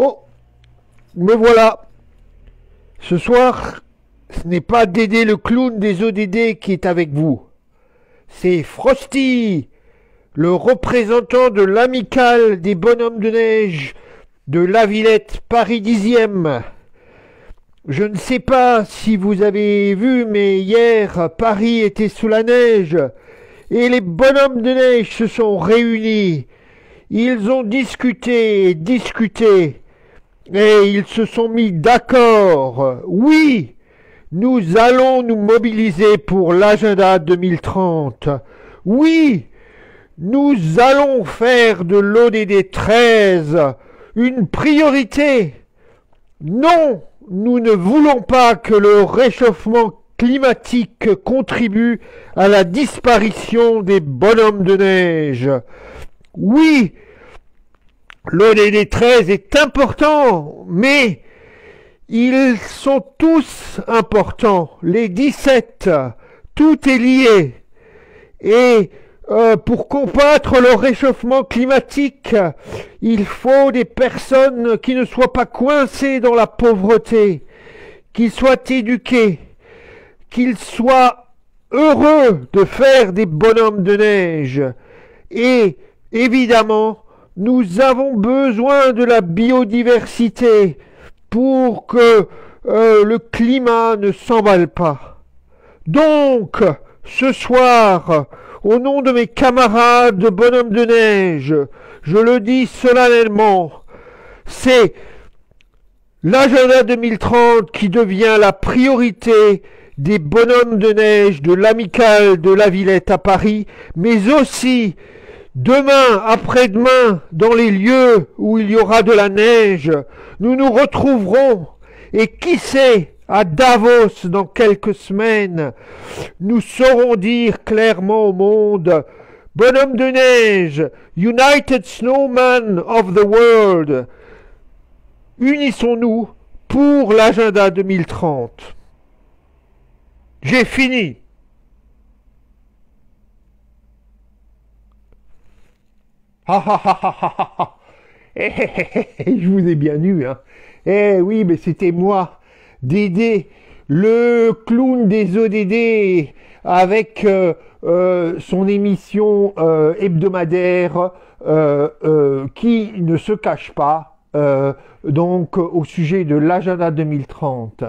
Oh, me voilà. Ce soir, ce n'est pas Dédé le clown des ODD qui est avec vous. C'est Frosty, le représentant de l'amicale des bonhommes de neige de La Villette, Paris 10e. Je ne sais pas si vous avez vu, mais hier, Paris était sous la neige et les bonhommes de neige se sont réunis. Ils ont discuté et discuté et ils se sont mis d'accord. Oui, nous allons nous mobiliser pour l'agenda 2030. Oui, nous allons faire de l'ODD 13 une priorité. Non, nous ne voulons pas que le réchauffement climatique contribue à la disparition des bonhommes de neige. Oui, l'ODD 13 est important, mais ils sont tous importants. Les 17, tout est lié. Et pour combattre le réchauffement climatique, il faut des personnes qui ne soient pas coincées dans la pauvreté, qu'ils soient éduqués, qu'ils soient heureux de faire des bonhommes de neige. Et évidemment, nous avons besoin de la biodiversité pour que le climat ne s'emballe pas. Donc, ce soir, au nom de mes camarades de bonhommes de neige, je le dis solennellement, c'est l'agenda 2030 qui devient la priorité des bonhommes de neige de l'amicale de La Villette à Paris, mais aussi demain, après-demain, dans les lieux où il y aura de la neige, nous nous retrouverons, et qui sait, à Davos dans quelques semaines, nous saurons dire clairement au monde, bonhomme de neige, United Snowman of the World, unissons-nous pour l'agenda 2030. J'ai fini. Ah ah ah ah ah ah ah. Je vous ai bien eu, hein. Eh oui, mais c'était moi, Dédé, le clown des ODD, avec son émission hebdomadaire qui ne se cache pas, donc au sujet de l'agenda 2030.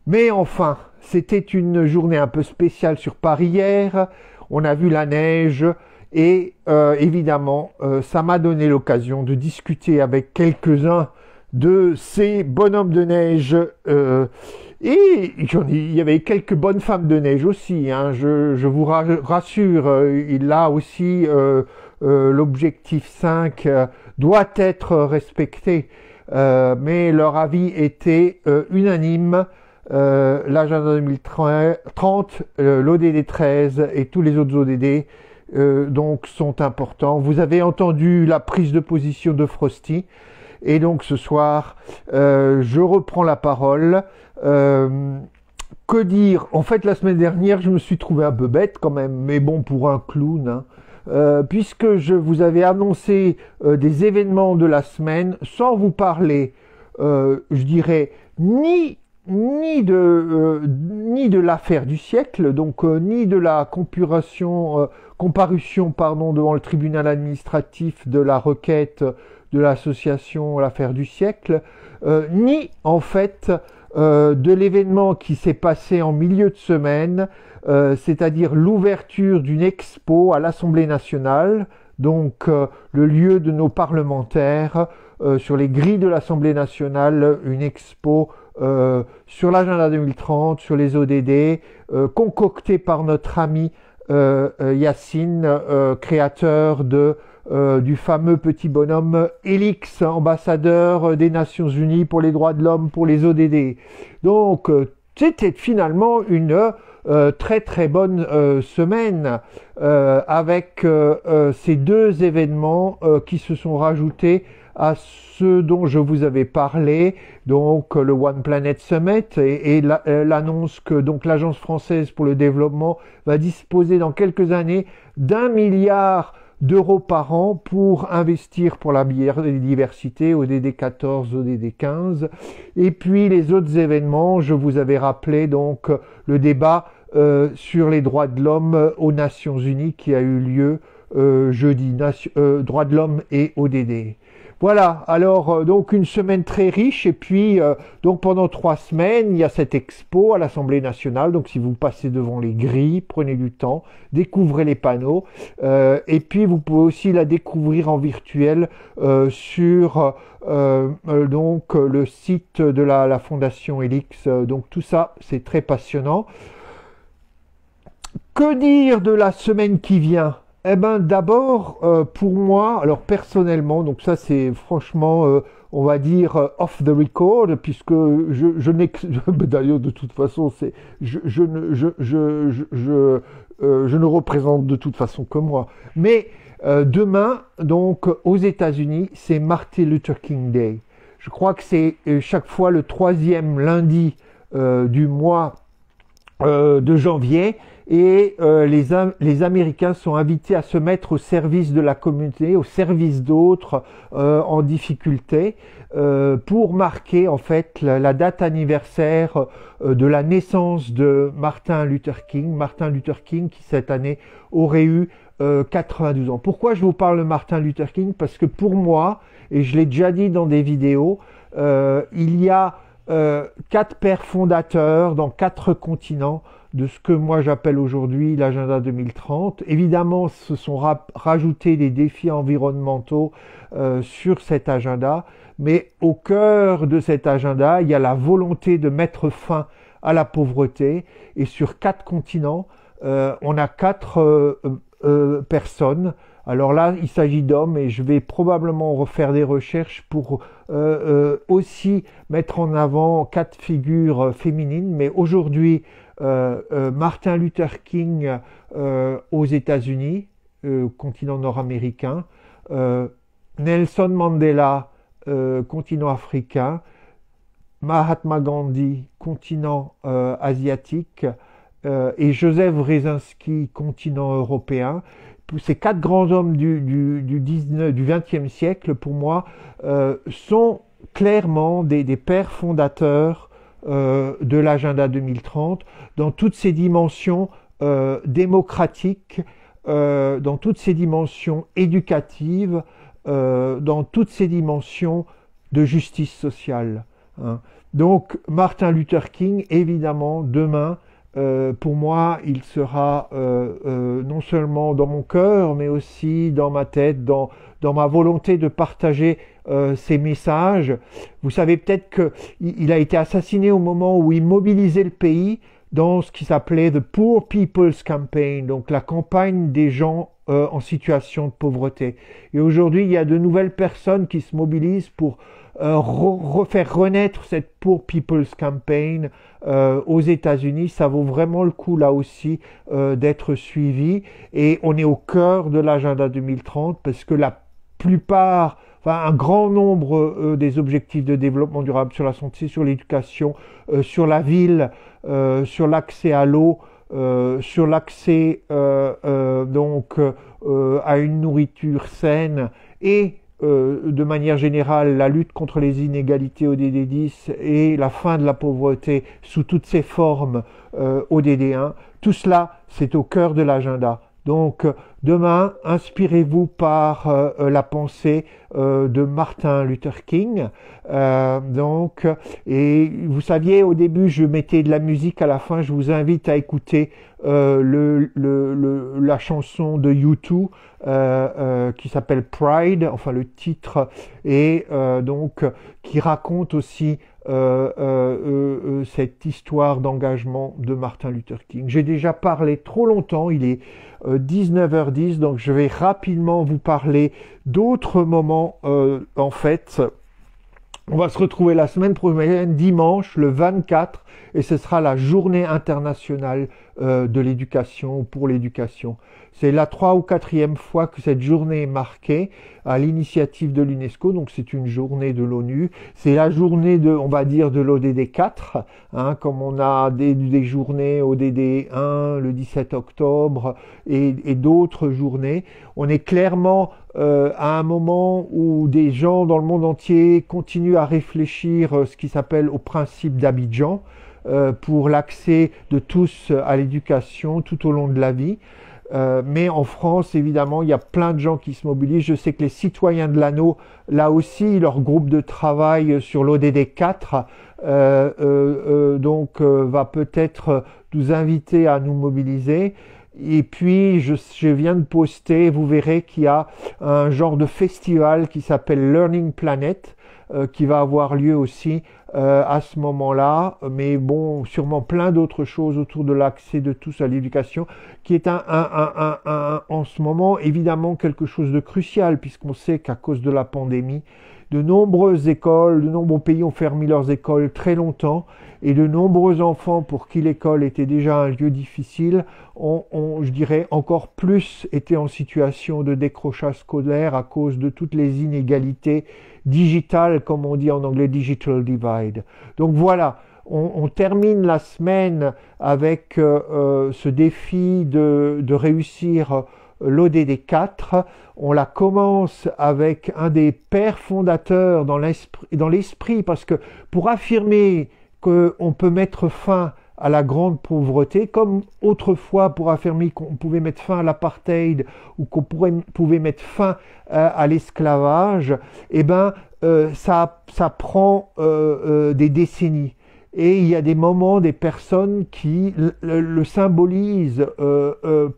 Mais enfin, c'était une journée un peu spéciale sur Paris hier, on a vu la neige, et évidemment, ça m'a donné l'occasion de discuter avec quelques-uns de ces bonhommes de neige. Et il y avait quelques bonnes femmes de neige aussi. Hein, je vous rassure, là aussi, l'objectif 5 doit être respecté. Mais leur avis était unanime. L'agenda 2030, l'ODD 13 et tous les autres ODD donc sont importants. Vous avez entendu la prise de position de Frosty et donc ce soir je reprends la parole. Que dire? En fait, la semaine dernière je me suis trouvé un peu bête quand même, mais bon, pour un clown, hein, puisque je vous avais annoncé des événements de la semaine sans vous parler, je dirais, ni de l'affaire du siècle, donc ni de la comparution devant le tribunal administratif de la requête de l'association l'affaire du siècle, ni en fait de l'événement qui s'est passé en milieu de semaine, c'est-à-dire l'ouverture d'une expo à l'Assemblée nationale, donc le lieu de nos parlementaires, sur les grilles de l'Assemblée nationale, une expo sur l'agenda 2030, sur les ODD, concoctée par notre ami Yacine, créateur du fameux petit bonhomme Elix, ambassadeur des Nations Unies pour les droits de l'homme, pour les ODD. Donc, c'était finalement une très très bonne semaine avec ces deux événements qui se sont rajoutés à ce dont je vous avais parlé, donc le One Planet Summit et l'annonce que donc l'Agence française pour le développement va disposer dans quelques années d'1 milliard d'euros par an pour investir pour la biodiversité, ODD 14, ODD 15. Et puis les autres événements, je vous avais rappelé donc le débat sur les droits de l'homme aux Nations Unies qui a eu lieu jeudi, droits de l'homme et ODD. Voilà, alors donc une semaine très riche et puis donc pendant 3 semaines, il y a cette expo à l'Assemblée nationale. Donc si vous passez devant les grilles, prenez du temps, découvrez les panneaux et puis vous pouvez aussi la découvrir en virtuel sur donc le site de la Fondation Helix. Donc tout ça, c'est très passionnant. Que dire de la semaine qui vient? Eh ben d'abord, pour moi, alors personnellement, donc ça c'est franchement, on va dire off the record, puisque je n'ai d'ailleurs de toute façon, c'est je ne représente de toute façon que moi. Mais demain, donc aux États-Unis, c'est Martin Luther King Day. Je crois que c'est chaque fois le 3e lundi du mois de janvier. Et les Américains sont invités à se mettre au service de la communauté, au service d'autres en difficulté, pour marquer en fait la date anniversaire de la naissance de Martin Luther King. Martin Luther King qui cette année aurait eu 92 ans. Pourquoi je vous parle de Martin Luther King? Parce que pour moi, et je l'ai déjà dit dans des vidéos, il y a 4 pères fondateurs dans 4 continents de ce que moi j'appelle aujourd'hui l'agenda 2030. Évidemment, se sont rajoutés des défis environnementaux sur cet agenda, mais au cœur de cet agenda, il y a la volonté de mettre fin à la pauvreté. Et sur 4 continents, on a 4 personnes. Alors là, il s'agit d'hommes et je vais probablement refaire des recherches pour aussi mettre en avant 4 figures féminines. Mais aujourd'hui, Martin Luther King aux États-Unis, continent nord-américain, Nelson Mandela, continent africain, Mahatma Gandhi, continent asiatique, et Joseph Brzezinski, continent européen. Ces 4 grands hommes du 20e siècle, pour moi, sont clairement des pères fondateurs de l'agenda 2030 dans toutes ses dimensions démocratiques, dans toutes ses dimensions éducatives, dans toutes ses dimensions de justice sociale. Hein. Donc Martin Luther King, évidemment, demain, pour moi, il sera non seulement dans mon cœur, mais aussi dans ma tête, dans ma volonté de partager ces messages. Vous savez peut-être qu'il a été assassiné au moment où il mobilisait le pays dans ce qui s'appelait The Poor People's Campaign, donc la campagne des gens en situation de pauvreté. Et aujourd'hui, il y a de nouvelles personnes qui se mobilisent pour refaire renaître cette Poor People's Campaign aux États-Unis. Ça vaut vraiment le coup là aussi d'être suivi. Et on est au cœur de l'agenda 2030 parce que la plupart, enfin un grand nombre des objectifs de développement durable sur la santé, sur l'éducation, sur la ville, sur l'accès à l'eau, sur l'accès donc à une nourriture saine et de manière générale la lutte contre les inégalités ODD 10 et la fin de la pauvreté sous toutes ses formes ODD 1, tout cela c'est au cœur de l'agenda. Donc demain, inspirez-vous par la pensée de Martin Luther King. Et vous saviez, au début, je mettais de la musique, à la fin, je vous invite à écouter la chanson de U2 qui s'appelle Pride, enfin le titre, et donc qui raconte aussi cette histoire d'engagement de Martin Luther King. J'ai déjà parlé trop longtemps, il est 19h10, donc je vais rapidement vous parler d'autres moments. En fait, on va se retrouver la semaine prochaine, dimanche, le 24, et ce sera la journée internationale de l'éducation, pour l'éducation. C'est la 3e ou 4e fois que cette journée est marquée à l'initiative de l'UNESCO, donc c'est une journée de l'ONU. C'est la journée de, on va dire, de l'ODD 4, hein, comme on a des journées ODD 1 le 17 octobre et d'autres journées. On est clairement à un moment où des gens dans le monde entier continuent à réfléchir ce qui s'appelle au principe d'Abidjan pour l'accès de tous à l'éducation tout au long de la vie. Mais en France, évidemment, il y a plein de gens qui se mobilisent. Je sais que les citoyens de l'anneau, là aussi, leur groupe de travail sur l'ODD 4 va peut-être nous inviter à nous mobiliser. Et puis, je viens de poster, vous verrez qu'il y a un genre de festival qui s'appelle Learning Planet, qui va avoir lieu aussi à ce moment-là, mais bon, sûrement plein d'autres choses autour de l'accès de tous à l'éducation, qui est en ce moment évidemment quelque chose de crucial, puisqu'on sait qu'à cause de la pandémie, de nombreuses écoles, de nombreux pays ont fermé leurs écoles très longtemps, et de nombreux enfants pour qui l'école était déjà un lieu difficile ont, je dirais, encore plus été en situation de décrochage scolaire à cause de toutes les inégalités digitales, comme on dit en anglais, digital divide. Donc voilà, on termine la semaine avec ce défi de réussir l'ODD 4. On la commence avec un des pères fondateurs dans l'esprit, parce que pour affirmer qu'on peut mettre fin à la grande pauvreté, comme autrefois pour affirmer qu'on pouvait mettre fin à l'apartheid ou qu'on pouvait mettre fin à l'esclavage, eh ben ça prend des décennies. Et il y a des moments, des personnes qui le symbolisent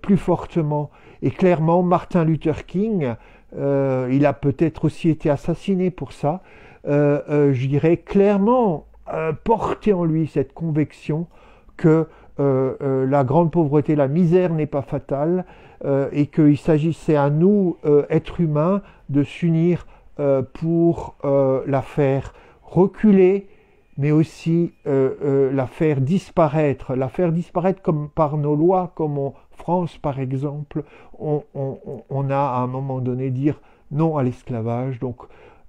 plus fortement. Et clairement, Martin Luther King, il a peut-être aussi été assassiné pour ça, je dirais clairement porter en lui cette conviction que la grande pauvreté, la misère n'est pas fatale, et qu'il s'agissait à nous, êtres humains, de s'unir pour la faire reculer, mais aussi la faire disparaître comme par nos lois, comme en France par exemple, on a à un moment donné dire non à l'esclavage. Donc,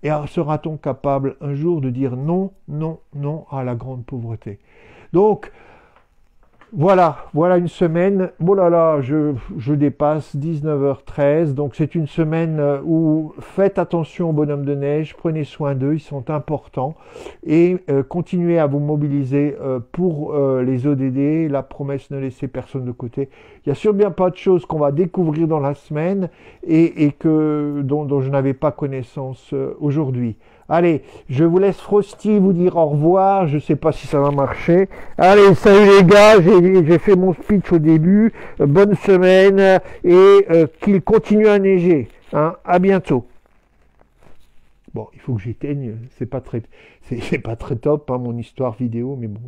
et sera-t-on capable un jour de dire non, non, non à la grande pauvreté? Donc, voilà une semaine. Oh là là, je dépasse 19h13. Donc c'est une semaine où faites attention aux bonhommes de neige, prenez soin d'eux, ils sont importants. Et continuez à vous mobiliser pour les ODD, la promesse ne laisser personne de côté. Il y a sûrement bien pas de choses qu'on va découvrir dans la semaine et dont je n'avais pas connaissance aujourd'hui. Allez, je vous laisse Frosty vous dire au revoir. Je ne sais pas si ça va marcher. Allez, salut les gars, j'ai fait mon speech au début. Bonne semaine et qu'il continue à neiger. Hein, à bientôt. Bon, il faut que j'éteigne. C'est pas très top, hein, mon histoire vidéo, mais bon.